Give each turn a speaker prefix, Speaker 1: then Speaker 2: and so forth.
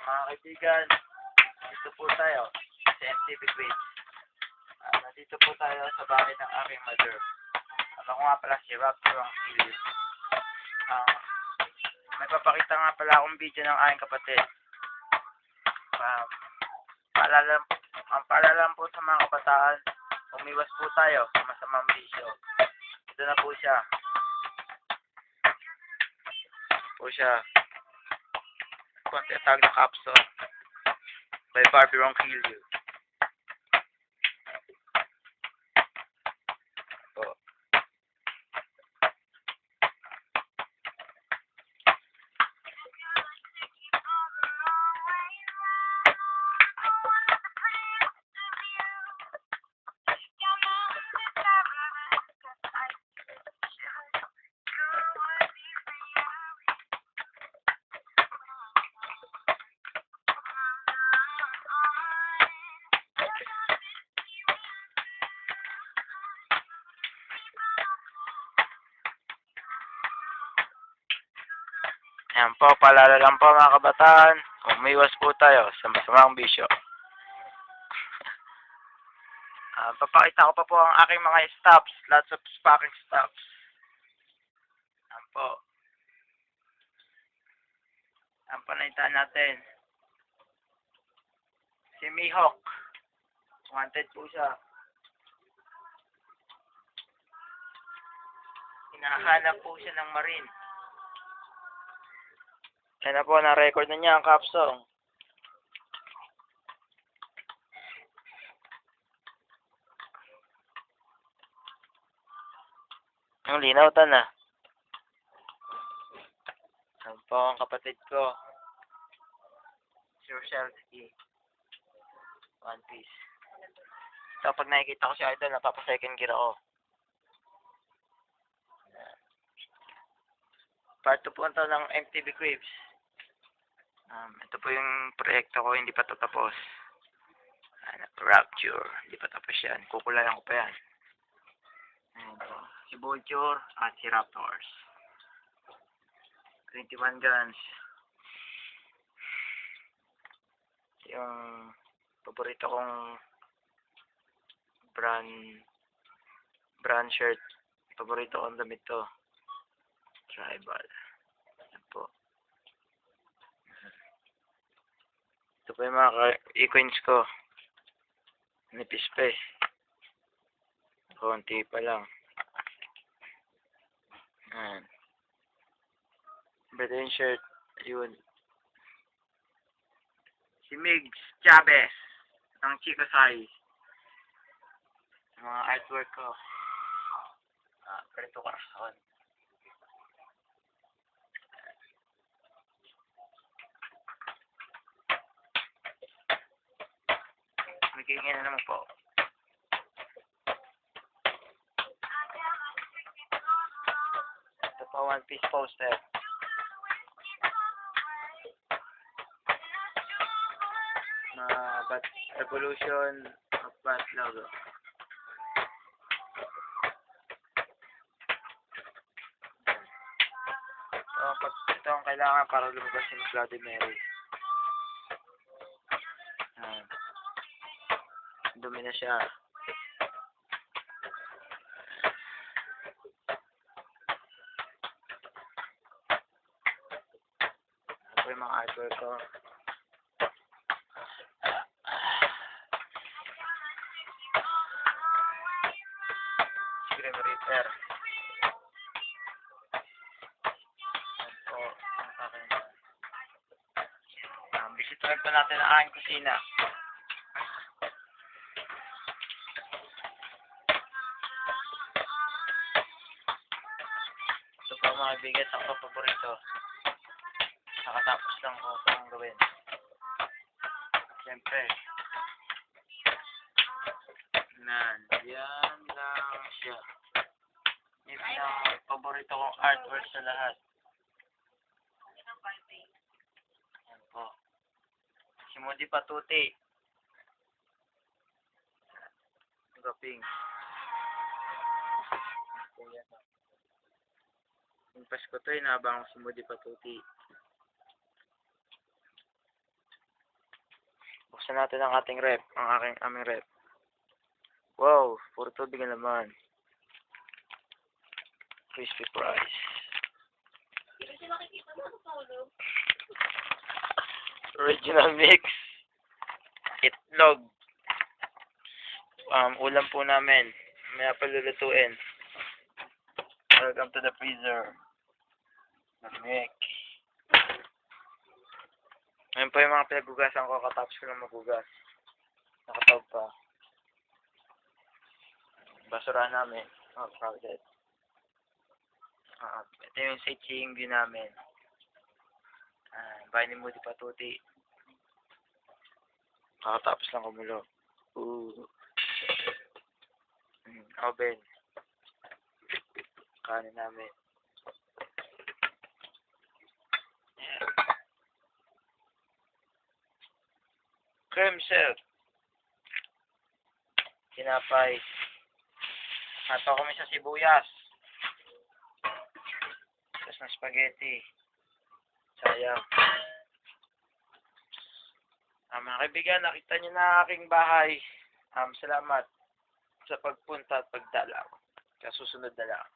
Speaker 1: Mga kaibigan, dito po tayo sa MTV Quiz. Nandito po tayo sa bahay ng aking mother. Ako nga pala si Raptor ang Philip. May papakita nga pala akong video ng aking kapatid. Ang paalala po sa mga kabataan, umiwas po tayo sa masamang bisyo. Ito na po siya. Konti tag na capsule by Barbie Won't Kill You. Ayan po, paalala lang po mga kabataan, umiwas po tayo sa masamang bisyo. Papakita ko pa po ang aking mga stops, lots of sparking stops. Ayan po. Ang panaytan natin, si Mihawk, wanted po siya. Hinahanap po siya ng Marine. Kaya na po, na-record na niya ang capsule. Ang linaw na. Yan po ang kapatid ko. Si Rochelle T. One Piece. So, pag nakikita ko si Idol, napapa-second gear ako. Part 2 po ito ng MTV Quiz. Ito po yung proyekto ko, hindi pa ito tapos. Rapture, hindi pa tapos yan. Kukulayan ko pa yan. Si Vulture at si Raptors. 21 guns. Yung paborito kong brand shirt. Paborito kong damit to. Tribal. Yan po. Ito po yung mga e-coins ko. Nipis pa eh. Konti pa lang. Ayan. Beto yung shirt. Yun. Si Migs Chavez ng Chico Size. Mga artwork ko. Perito Corazon. Magiging na naman po. Ito pa One Piece poster. Bat Revolution of Bat logo. Ito ang kailangan para lumabas yung Bloody Mary. Dumi na siya. Ito yung mga artwork ko. Grim Reaper. Bisituin pa natin ang aking kusina. Mga bigat ang paborito. Nakatapos lang ko itong gawin. Siyempre, nandiyan lang siya. Ito ang paborito kong artwork sa lahat. Yan po. Si Moody Patuti. Gaping. Yung Pasko to, inabang si Moody Patuti. Buksan natin ang ating rep. Aming rep. Wow, puro tubig na naman. Crispy fries. Original mix. Itlog. Ulam po namin. Maya pa lulutuin. Welcome to the freezer. Lamig. Ngayon po yung mga pinaghugasan ko katapos ko lang maghugas. Nakatawag pa. Basura namin. Oh, crowded. Ito yung sightseeing view namin. Bahay ni Moody Patuti. Kakatapos lang kumulo. Ooh. Oven. Kanin namin. Yeah. Cream silk. Tinapay. Hato kami sa sibuyas. Tapos ng spaghetti. Sayang. Mga kaibigan, nakita niyo na aking bahay. Salamat sa pagpunta at pagdalaw. Kasusunod na lang.